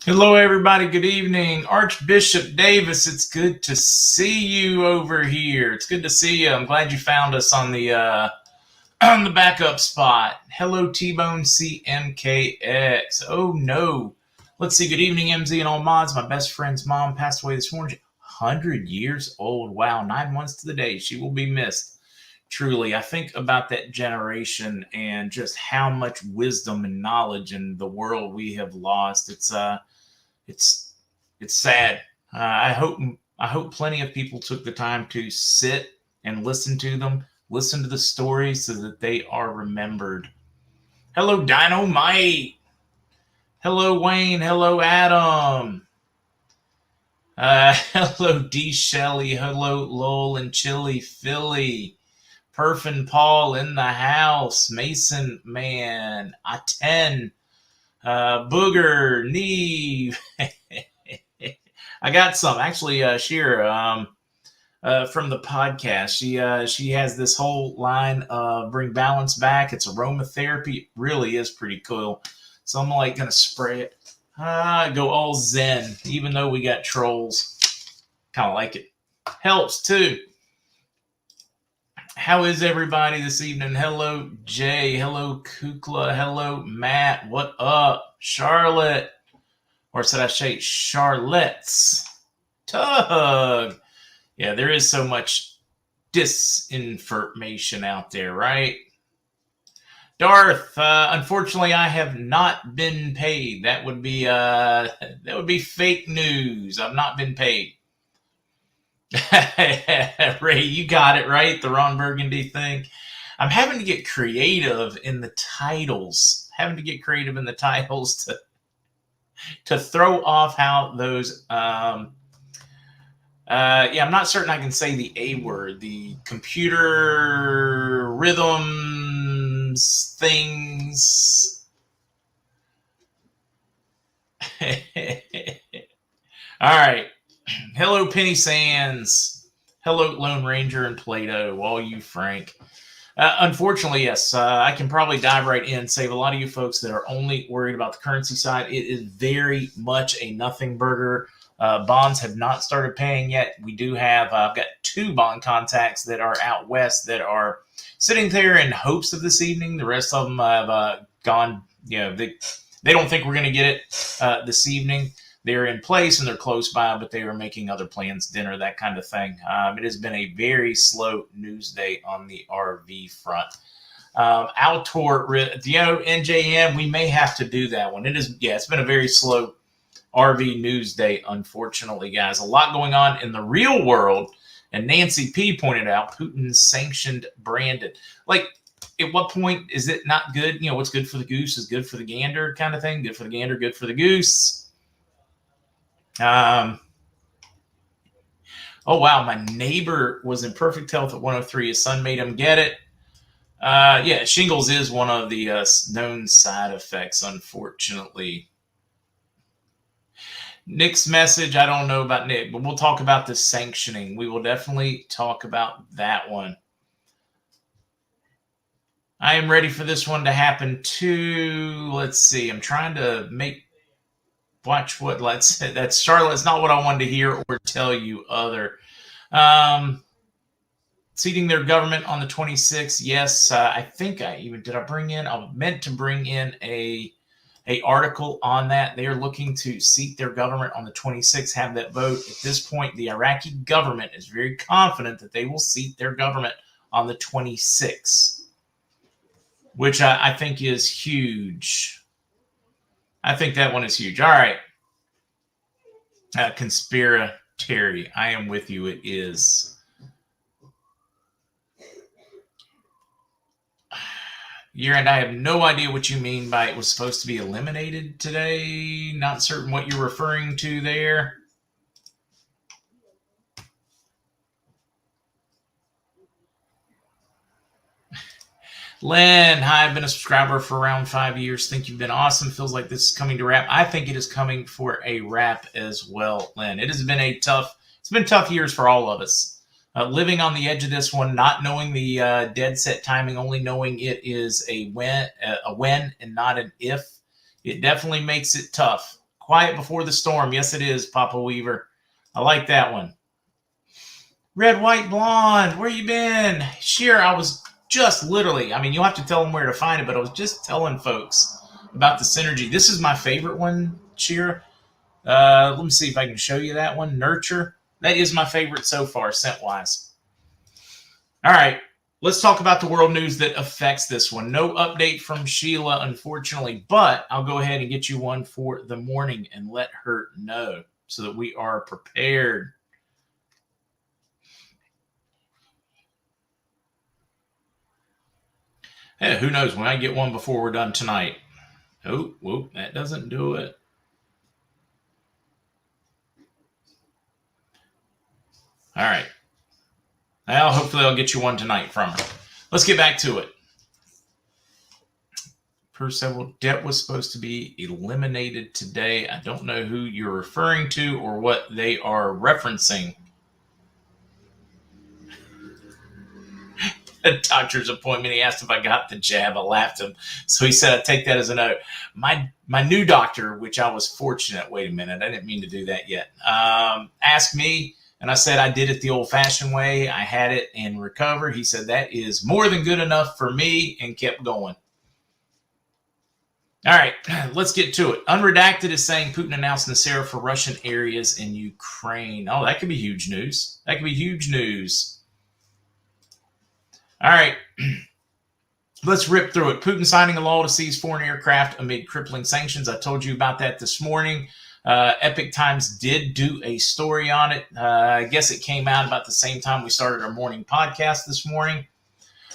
Hello, everybody. Good evening. Archbishop Davis, it's good to see you over here. It's good to see you. I'm glad you found us on the on the backup spot. Hello, T-Bone CMKX. Oh, no. Let's see. Good evening, MZ and all mods. My best friend's mom passed away this morning. 100 years old. Wow. 9 months to the day. She will be missed. Truly, I think about that generation and just how much wisdom and knowledge in the world we have lost. It's it's sad. I hope plenty of people took the time to sit and listen to them, listen to the stories, so that they are remembered. Hello, Dynamite. Hello, Wayne. Hello, Adam. Hello, D. Shelley. Hello, Lowell and Chili Philly. Perf and Paul in the house. Mason Man. I-10. Booger. Neve. I got some actually. Shira from the podcast. She has this whole line of bring balance back. It's aromatherapy. It really is pretty cool. So I'm like gonna spray it. Go all zen. Even though we got trolls, kind of like it. Helps too. How is everybody this evening? Hello, Jay. Hello, Kukla. Hello, Matt. What up, Charlotte? Or should I say Charlotte's? Tug. Yeah, there is so much disinformation out there, right? Darth, unfortunately, I have not been paid. That would be fake news. I've not been paid. Ray, you got it right. The Ron Burgandy thing. I'm having to get creative in the titles. To throw off how those I'm not certain I can say the A word. The computer rhythms things. All right. Hello, Penny Sands. Hello, Lone Ranger and Plato. All you, Frank. Unfortunately, yes, I can probably dive right in, save a lot of you folks that are only worried about the currency side. It is very much a nothing burger. Bonds have not started paying yet. We do have, I've got 2 bond contacts that are out west that are sitting there in hopes of this evening. The rest of them have gone, they don't think we're going to get it this evening. They're in place and they're close by, but they are making other plans, dinner, that kind of thing. It has been a very slow news day on the RV front. Altor, NJM, we may have to do that one. It's been a very slow RV news day, unfortunately, guys. A lot going on in the real world. And Nancy P pointed out Putin sanctioned Brandon. Like, at what point is it not good? What's good for the goose is good for the gander kind of thing. Good for the gander, good for the goose. Oh, wow. My neighbor was in perfect health at 103. His son made him get it. Shingles is one of the known side effects, unfortunately. Nick's message, I don't know about Nick, but we'll talk about the sanctioning. We will definitely talk about that one. I am ready for this one to happen too. Let's see. I'm trying to watch what that's Charlotte's not what I wanted to hear or tell you other. Seating their government on the 26th. Yes, I think I meant to bring in a article on that. They are looking to seat their government on the 26th, have that vote. At this point, the Iraqi government is very confident that they will seat their government on the 26th, which I think is huge. I think that one is huge. All right. Conspiratory. I am with you. It is. And I have no idea what you mean by it was supposed to be eliminated today. Not certain what you're referring to there. Len, hi, I've been a subscriber for around 5 years. Think you've been awesome. Feels like this is coming to wrap. I think it is coming for a wrap as well, Len. It's been tough years for all of us. Living on the edge of this one, not knowing the dead set timing, only knowing it is a when and not an if. It definitely makes it tough. Quiet before the storm. Yes, it is, Papa Weaver. I like that one. Red, white, blonde. Where you been? Sheer, I was just literally, I mean, you'll have to tell them where to find it, but I was just telling folks about the Synergy. This is my favorite one, Sheer. Let me see if I can show you that one. Nurture. That is my favorite so far, scent-wise. All right. Let's talk about the world news that affects this one. No update from Sheila, unfortunately, but I'll go ahead and get you one for the morning and let her know so that we are prepared. Hey, who knows? We might get one before we're done tonight. Oh, whoop, that doesn't do it. All right. Well, hopefully I'll get you one tonight from her. Let's get back to it. Per several debt was supposed to be eliminated today. I don't know who you're referring to or what they are referencing. A doctor's appointment. He asked if I got the jab. I laughed him. So he said, I take that as a no. My new doctor, which I was fortunate. Wait a minute. I didn't mean to do that yet. Asked me, and I said I did it the old-fashioned way. I had it and recovered. He said that is more than good enough for me and kept going. All right, let's get to it. Unredacted is saying Putin announced Nasera for Russian areas in Ukraine. Oh, that could be huge news. That could be huge news. All right, let's rip through it. Putin signing a law to seize foreign aircraft amid crippling sanctions. I told you about that this morning. Epic Times did do a story on it. I guess it came out about the same time we started our morning podcast this morning.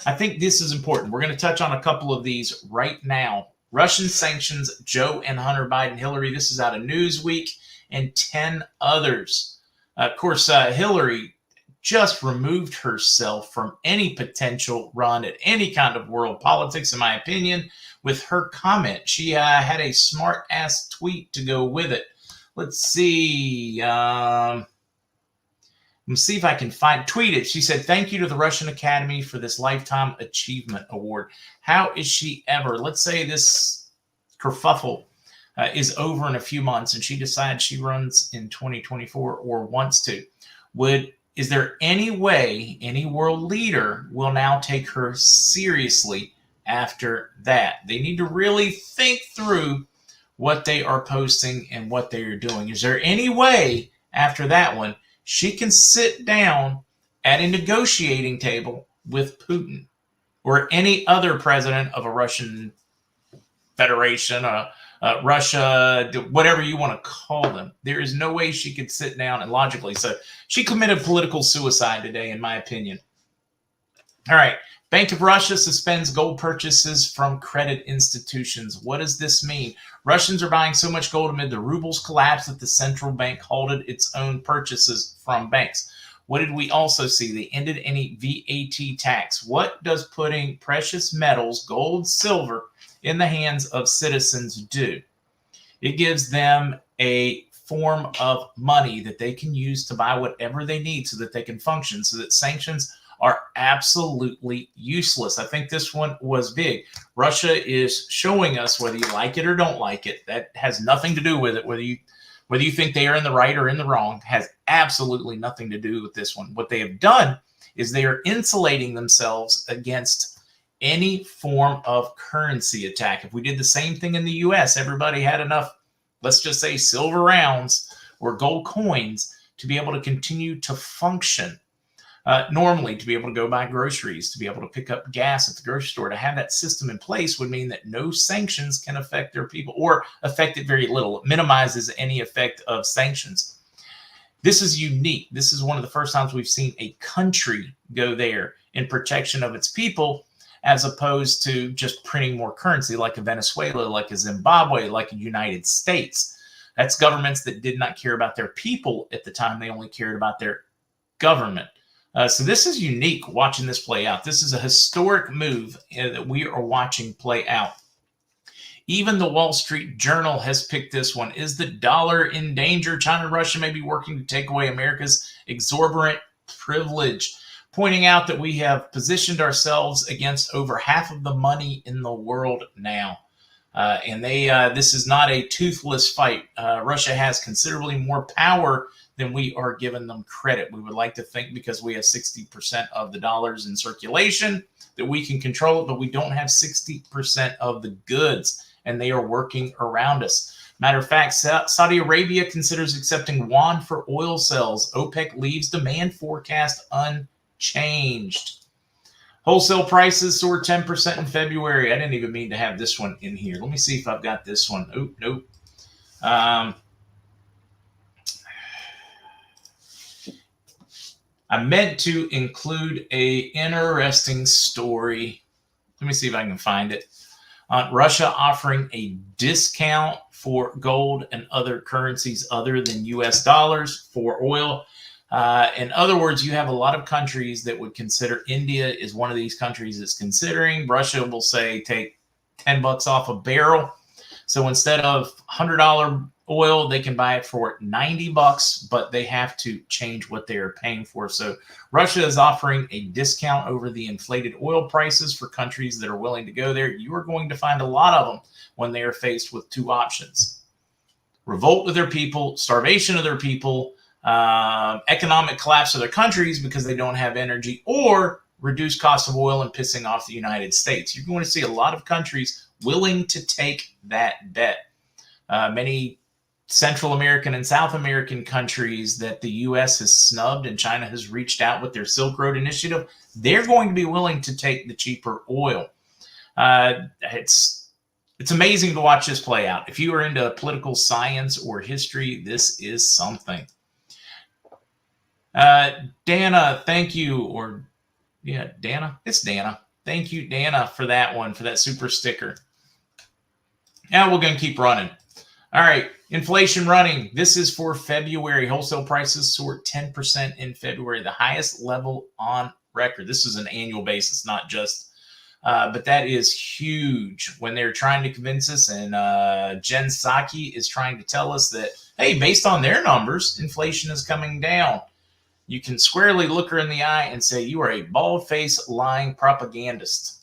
I think this is important. We're going to touch on a couple of these right now. Russian sanctions, Joe and Hunter Biden, Hillary. This is out of Newsweek and 10 others. Of course, Hillary just removed herself from any potential run at any kind of world politics, in my opinion, with her comment. She had a smart-ass tweet to go with it. Let's see. Let's see if I can tweet it. She said, thank you to the Russian Academy for this Lifetime Achievement Award. How is she ever? Let's say this kerfuffle is over in a few months and she decides she runs in 2024 or wants to. Is there any way any world leader will now take her seriously after that? They need to really think through what they are posting and what they are doing. Is there any way after that one she can sit down at a negotiating table with Putin or any other president of a Russian Federation, Russia, whatever you want to call them? There is no way she could sit down and logically. So she committed political suicide today, in my opinion. All right. Bank of Russia suspends gold purchases from credit institutions. What does this mean? Russians are buying so much gold amid the ruble's collapse that the central bank halted its own purchases from banks. What did we also see? They ended any VAT tax. What does putting precious metals, gold, silver, in the hands of citizens do? It gives them a form of money that they can use to buy whatever they need so that they can function, so that sanctions are absolutely useless. I think this one was big. Russia is showing us, whether you like it or don't like it, that has nothing to do with it. Whether you think they are in the right or in the wrong has absolutely nothing to do with this one. What they have done is they are insulating themselves against any form of currency attack. If we did the same thing in the U.S., everybody had enough, let's just say, silver rounds or gold coins to be able to continue to function. Normally, to be able to go buy groceries, to be able to pick up gas at the grocery store, to have that system in place would mean that no sanctions can affect their people or affect it very little. It minimizes any effect of sanctions. This is unique. This is one of the first times we've seen a country go there in protection of its people, as opposed to just printing more currency like a Venezuela, like a Zimbabwe, like a United States. That's governments that did not care about their people at the time. They only cared about their government. So this is unique watching this play out. This is a historic move that we are watching play out. Even the Wall Street Journal has picked this one. Is the dollar in danger? China and Russia may be working to take away America's exorbitant privilege, pointing out that we have positioned ourselves against over half of the money in the world now. And this is not a toothless fight. Russia has considerably more power than we are giving them credit. We would like to think because we have 60% of the dollars in circulation that we can control it, but we don't have 60% of the goods, and they are working around us. Matter of fact, Saudi Arabia considers accepting yuan for oil sales. OPEC leaves demand forecast unchanged. Wholesale prices soared 10% in February. I didn't even mean to have this one in here. Let me see if I've got this one. Oh, nope. I meant to include a interesting story. Let me see if I can find it. Russia offering a discount for gold and other currencies other than US dollars for oil. In other words, you have a lot of countries that would consider India is one of these countries that's considering. Russia will say take $10 off a barrel. So instead of $100 oil, they can buy it for $90, but they have to change what they are paying for. So Russia is offering a discount over the inflated oil prices for countries that are willing to go there. You are going to find a lot of them when they are faced with two options: revolt of their people, starvation of their people, economic collapse of their countries because they don't have energy, or reduced cost of oil and pissing off the United States. You're going to see a lot of countries willing to take that bet. Many Central American and South American countries that the U.S. has snubbed and China has reached out with their Silk Road Initiative, they're going to be willing to take the cheaper oil. It's amazing to watch this play out. If you are into political science or history, this is something. Dana, thank you. Dana? It's Dana. Thank you, Dana, for that one, for that super sticker. Now we're going to keep running. All right, inflation running. This is for February. Wholesale prices soared 10% in February, the highest level on record. This is an annual basis, not just, but that is huge when they're trying to convince us. And Jen Psaki is trying to tell us that, hey, based on their numbers, inflation is coming down. You can squarely look her in the eye and say, you are a bald-faced lying propagandist.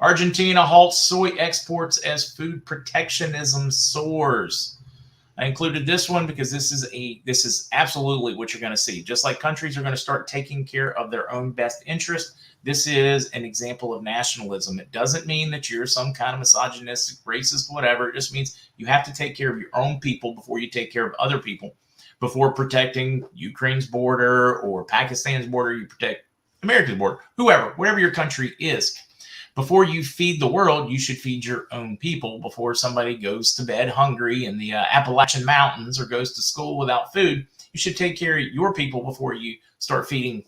Argentina halts soy exports as food protectionism soars. I included this one because this is absolutely what you're going to see. Just like countries are going to start taking care of their own best interest, this is an example of nationalism. It doesn't mean that you're some kind of misogynistic, racist, whatever. It just means you have to take care of your own people before you take care of other people. Before protecting Ukraine's border or Pakistan's border, you protect America's border, whatever your country is. Before you feed the world, you should feed your own people. Before somebody goes to bed hungry in the Appalachian Mountains or goes to school without food, you should take care of your people before you start feeding,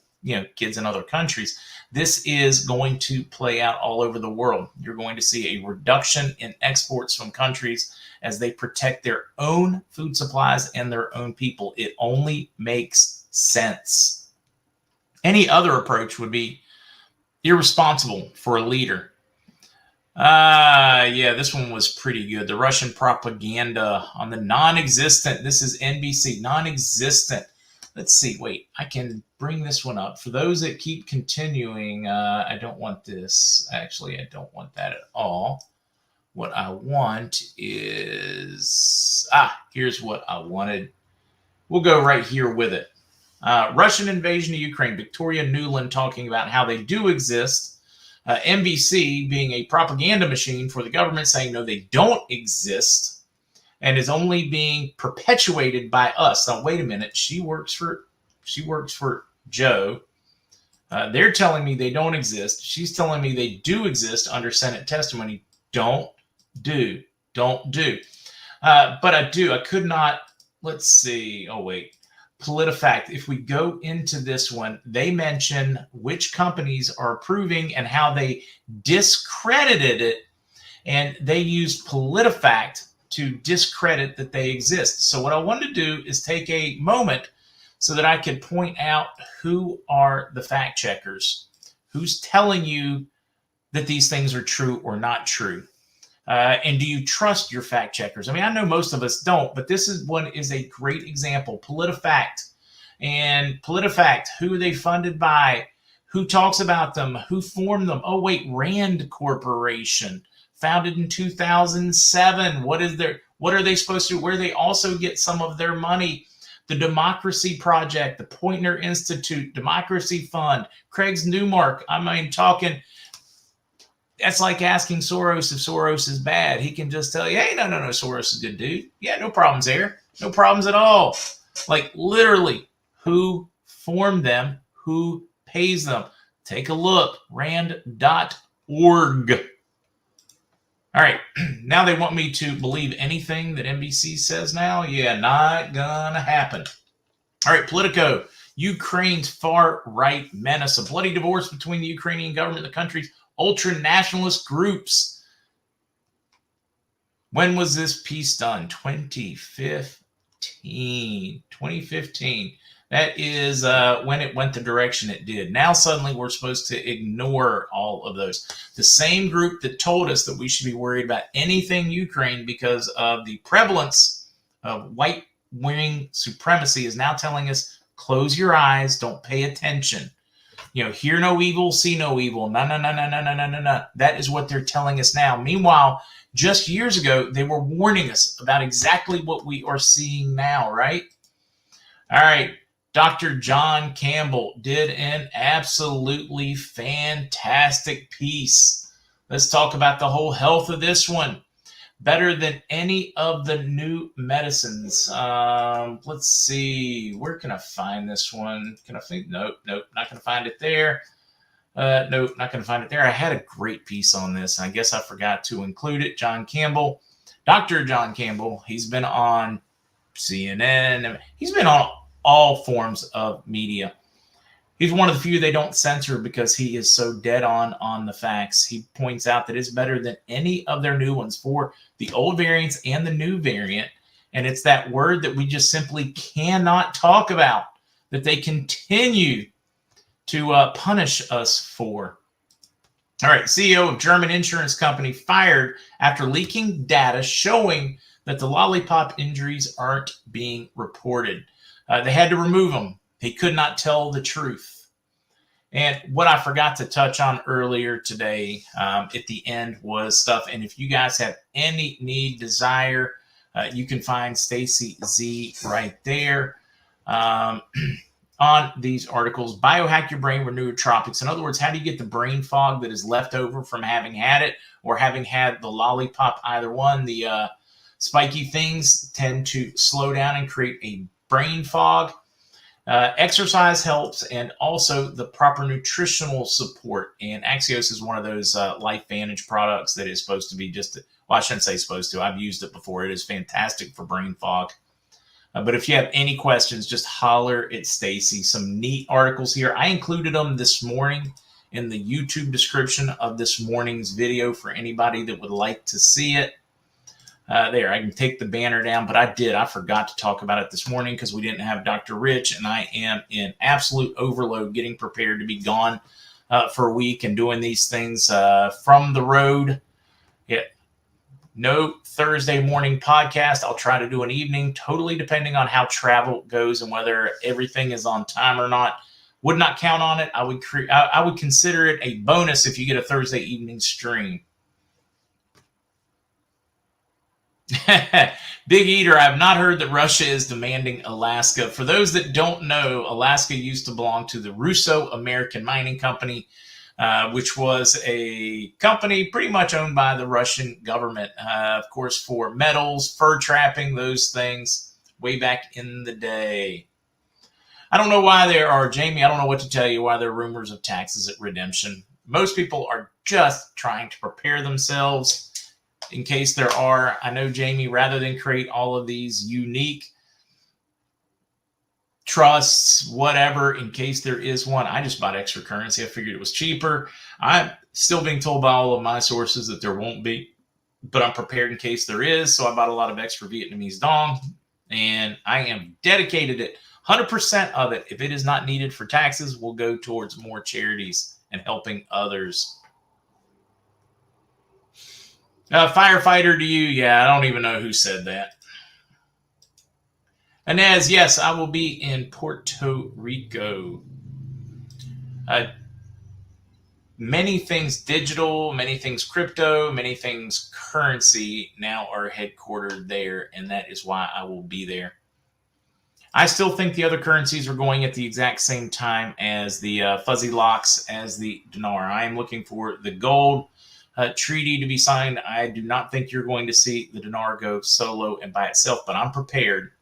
kids in other countries. This is going to play out all over the world. You're going to see a reduction in exports from countries as they protect their own food supplies and their own people. It only makes sense. Any other approach would be irresponsible for a leader. This one was pretty good. The Russian propaganda on the non-existent. This is NBC, non-existent. Let's see. Wait, I can bring this one up. For those that keep continuing, I don't want this. Actually, I don't want that at all. What I want is, here's what I wanted. We'll go right here with it. Russian invasion of Ukraine. Victoria Nuland talking about how they do exist. NBC being a propaganda machine for the government, saying no, they don't exist, and is only being perpetuated by us. Now, wait a minute. She works for Joe. They're telling me they don't exist. She's telling me they do exist under Senate testimony. Don't do. But I do. I could not. Let's see. Oh, wait. PolitiFact. If we go into this one, they mention which companies are approving and how they discredited it. And they used PolitiFact to discredit that they exist. So what I wanted to do is take a moment so that I could point out who are the fact checkers, who's telling you that these things are true or not true. And do you trust your fact checkers? I mean, I know most of us don't, but this is a great example. PolitiFact. And PolitiFact, who are they funded by? Who talks about them? Who formed them? Oh, wait, Rand Corporation founded in 2007. What are they supposed to do? Where do they also get some of their money? The Democracy Project, the Poynter Institute, Democracy Fund, Craig's Newmark. I mean, that's like asking Soros if Soros is bad. He can just tell you, hey, no, Soros is a good dude. Yeah, no problems there. No problems at all. Like literally, who formed them? Who pays them? Take a look, rand.org. All right, now they want me to believe anything that NBC says now? Yeah, not gonna happen. All right, Politico. Ukraine's far-right menace. A bloody divorce between the Ukrainian government and the country's ultra-nationalist groups. When was this piece done? 2015. 2015. That is when it went the direction it did. Now suddenly we're supposed to ignore all of those. The same group that told us that we should be worried about anything Ukraine because of the prevalence of white-wing supremacy is now telling us, close your eyes, don't pay attention. Hear no evil, see no evil. No. That is what they're telling us now. Meanwhile, just years ago, they were warning us about exactly what we are seeing now, right? All right. Dr. John Campbell did an absolutely fantastic piece. Let's talk about the whole health of this one. Better than any of the new medicines. Let's see. Where can I find this one? Can I think? Nope. Not going to find it there. Nope, not going to find it there. I had a great piece on this. I guess I forgot to include it. John Campbell. Dr. John Campbell. He's been on CNN. He's been on all forms of media. He's one of the few they don't censor because he is so dead on the facts. He points out that it's better than any of their new ones for the old variants and the new variant. And it's that word that we just simply cannot talk about, that they continue to punish us for. All right, CEO of German insurance company fired after leaking data showing that the lollipop injuries aren't being reported. They had to remove him. He could not tell the truth. And what I forgot to touch on earlier today at the end was stuff. And if you guys have any need, desire, you can find Stacy Z right there on these articles. Biohack your brain with nootropics. In other words, how do you get the brain fog that is left over from having had it or having had the lollipop? Either one. The spiky things tend to slow down and create a brain fog. Exercise helps, and also the proper nutritional support. And Axios is one of those LifeVantage products that is supposed to be I shouldn't say supposed to. I've used it before. It is fantastic for brain fog. But if you have any questions, just holler at Stacy. Some neat articles here. I included them this morning in the YouTube description of this morning's video for anybody that would like to see it. There, I can take the banner down, but I forgot to talk about it this morning because we didn't have Dr. Rich, and I am in absolute overload getting prepared to be gone for a week and doing these things from the road. Yeah. No Thursday morning podcast. I'll try to do an evening, totally depending on how travel goes and whether everything is on time or not. Would not count on it. I would consider it a bonus if you get a Thursday evening stream. Big Eater, I have not heard that Russia is demanding Alaska. For those that don't know, Alaska used to belong to the Russo-American Mining Company, which was a company pretty much owned by the Russian government, of course, for metals, fur trapping, those things, way back in the day. I don't know why Jamie, I don't know what to tell you why there are rumors of taxes at redemption. Most people are just trying to prepare themselves in case there are. I know, Jamie, rather than create all of these unique trusts, whatever, in case there is one, I just bought extra currency. I figured it was cheaper. I'm still being told by all of my sources that there won't be, but I'm prepared in case there is. So I bought a lot of extra Vietnamese dong, and I am dedicated it. 100% of it, if it is not needed for taxes, will go towards more charities and helping others. Firefighter to you. Yeah, I don't even know who said that. Inez, yes, I will be in Puerto Rico. many things digital, many things crypto, many things currency now are headquartered there, and that is why I will be there. I still think the other currencies are going at the exact same time as the fuzzy locks, as the dinar. I am looking for the gold treaty to be signed. I do not think you're going to see the dinar go solo and by itself, but I'm prepared.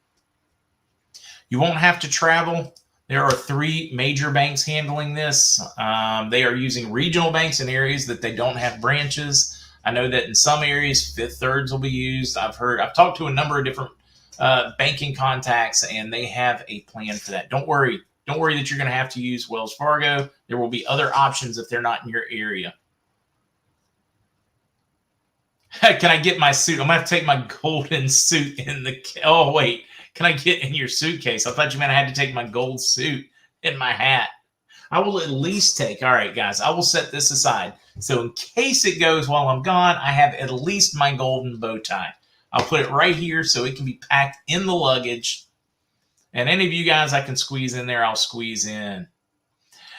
You won't have to travel. There are 3 major banks handling this. They are using regional banks in areas that they don't have branches. I know that in some areas, Fifth Thirds will be used. I've talked to a number of different banking contacts, and they have a plan for that. Don't worry. Don't worry that you're going to have to use Wells Fargo. There will be other options if they're not in your area. Can I get my suit? I'm going to have to take my golden suit in the... Oh, wait. Can I get in your suitcase? I thought you meant I had to take my gold suit and my hat. I will at least take... All right, guys. I will set this aside. So in case it goes while I'm gone, I have at least my golden bow tie. I'll put it right here so it can be packed in the luggage. And any of you guys I can squeeze in there, I'll squeeze in.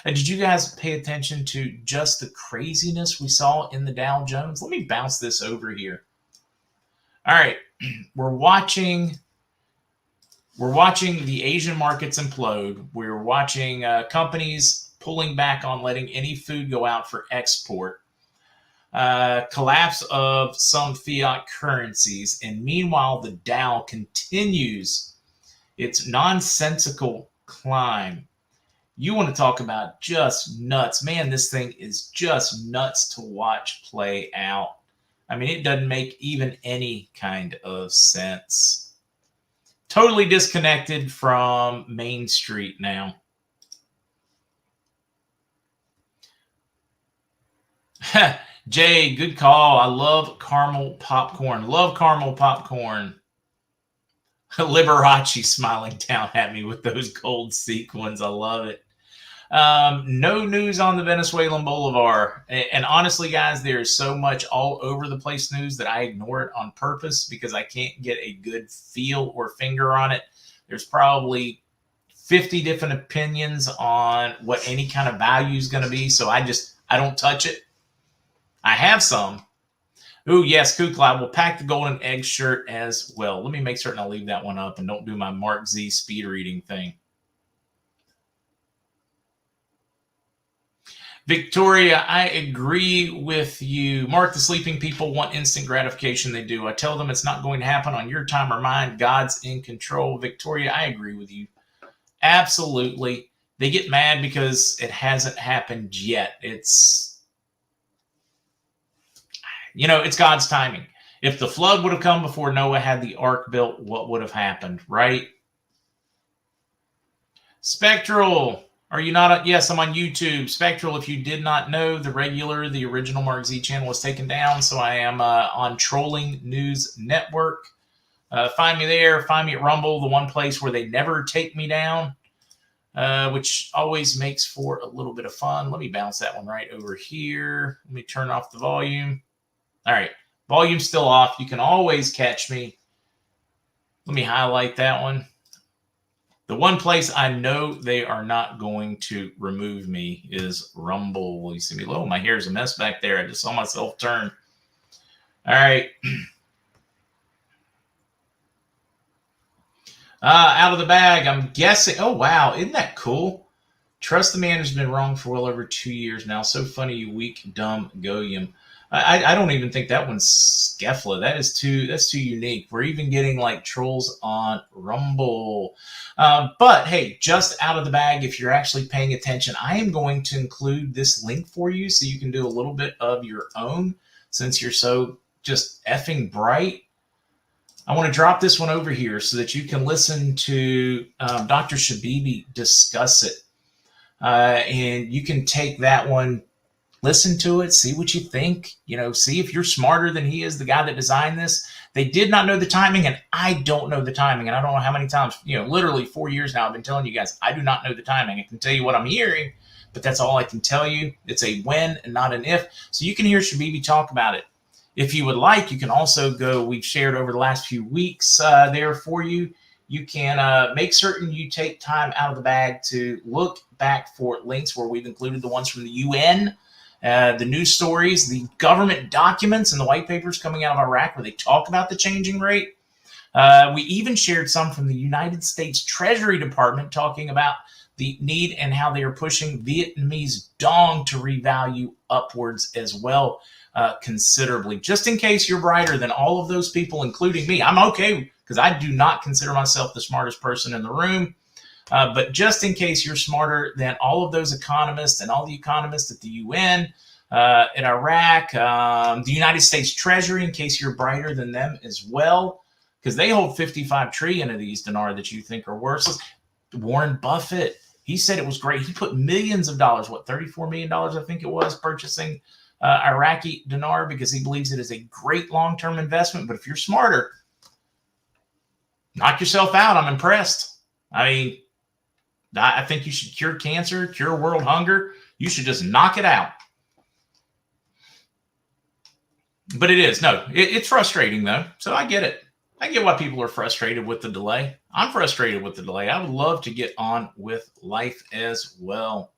Did you guys pay attention to just the craziness we saw in the Dow Jones? Let me bounce this over here. All right. We're watching the Asian markets implode. We're watching companies pulling back on letting any food go out for export. Collapse of some fiat currencies. And meanwhile, the Dow continues its nonsensical climb. You want to talk about just nuts. Man, this thing is just nuts to watch play out. I mean, it doesn't make even any kind of sense. Totally disconnected from Main Street now. Jay, good call. I love caramel popcorn. Love caramel popcorn. Liberace smiling down at me with those gold sequins. I love it. No news on the Venezuelan Bolivar. And honestly, guys, there's so much all over the place news that I ignore it on purpose because I can't get a good feel or finger on it. There's probably 50 different opinions on what any kind of value is going to be. So I don't touch it. I have some. Ooh, yes, Kukla, I will pack the golden egg shirt as well. Let me make certain I leave that one up and don't do my MarkZ speed reading thing. Victoria, I agree with you. Mark, the sleeping people want instant gratification. They do. I tell them it's not going to happen on your time or mine. God's in control. Victoria, I agree with you. Absolutely. They get mad because it hasn't happened yet. It's God's timing. If the flood would have come before Noah had the ark built, what would have happened, right? Spectral, are you not? Yes, I'm on YouTube. Spectral, if you did not know, the original MarkZ channel was taken down, so I am on Trolling News Network. Find me there. Find me at Rumble, the one place where they never take me down, which always makes for a little bit of fun. Let me bounce that one right over here. Let me turn off the volume. All right, volume's still off. You can always catch me. Let me highlight that one. The one place I know they are not going to remove me is Rumble. You see me low. My hair's a mess back there. I just saw myself turn. All right. Out of the bag, I'm guessing. Oh, wow. Isn't that cool? Trust the man has been wrong for well over 2 years now. So funny, you weak, dumb Goyim. I don't even think that one's Skeffla. That's too unique. We're even getting like trolls on Rumble. But hey, just out of the bag, if you're actually paying attention, I am going to include this link for you so you can do a little bit of your own since you're so just effing bright. I want to drop this one over here so that you can listen to Dr. Shabibi discuss it. And you can take that one, listen to it, see what you think, see if you're smarter than he is, the guy that designed this. They did not know the timing, and I don't know the timing. And I don't know how many times, literally 4 years now, I've been telling you guys, I do not know the timing. I can tell you what I'm hearing, but that's all I can tell you. It's a when and not an if. So you can hear Shabibi talk about it. If you would like, you can also go, we've shared over the last few weeks there for you. You can make certain you take time out of the bag to look back for links where we've included the ones from the UN, The news stories, the government documents, and the white papers coming out of Iraq where they talk about the changing rate. We even shared some from the United States Treasury Department talking about the need and how they are pushing Vietnamese dong to revalue upwards as well, considerably. Just in case you're brighter than all of those people, including me. I'm okay because I do not consider myself the smartest person in the room. But just in case you're smarter than all of those economists and all the economists at the UN, in Iraq, the United States Treasury, in case you're brighter than them as well, because they hold 55 trillion of these dinar that you think are worthless. Warren Buffett, he said it was great. He put millions of dollars, $34 million, I think it was, purchasing Iraqi dinar because he believes it is a great long-term investment. But if you're smarter, knock yourself out. I'm impressed. I mean, I think you should cure cancer, cure world hunger. You should just knock it out. But it is. No, it's frustrating, though. So I get it. I get why people are frustrated with the delay. I'm frustrated with the delay. I would love to get on with life as well.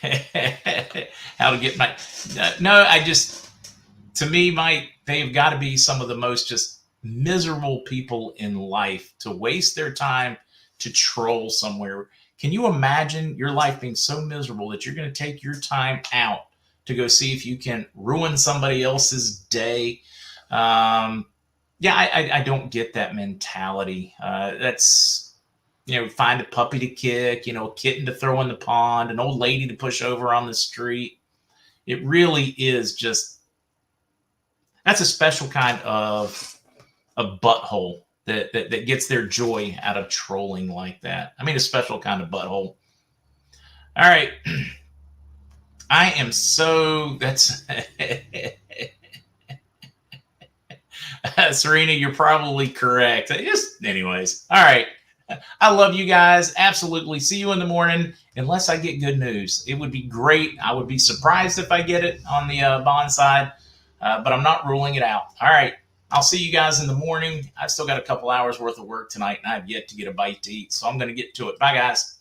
How to get my... No, to me, Mike, they've got to be some of the most just miserable people in life to waste their time to troll somewhere. Can you imagine your life being so miserable that you're going to take your time out to go see if you can ruin somebody else's day? I don't get that mentality. That's, find a puppy to kick, a kitten to throw in the pond, an old lady to push over on the street. It really is just, that's a special kind of a butthole that gets their joy out of trolling like that. I mean, a special kind of butthole. All right. I am so, that's, Serena, you're probably correct. Anyways. All right. I love you guys. Absolutely. See you in the morning. Unless I get good news, it would be great. I would be surprised if I get it on the bond side, but I'm not ruling it out. All right. I'll see you guys in the morning. I've still got a couple hours worth of work tonight, and I've yet to get a bite to eat, so I'm going to get to it. Bye, guys.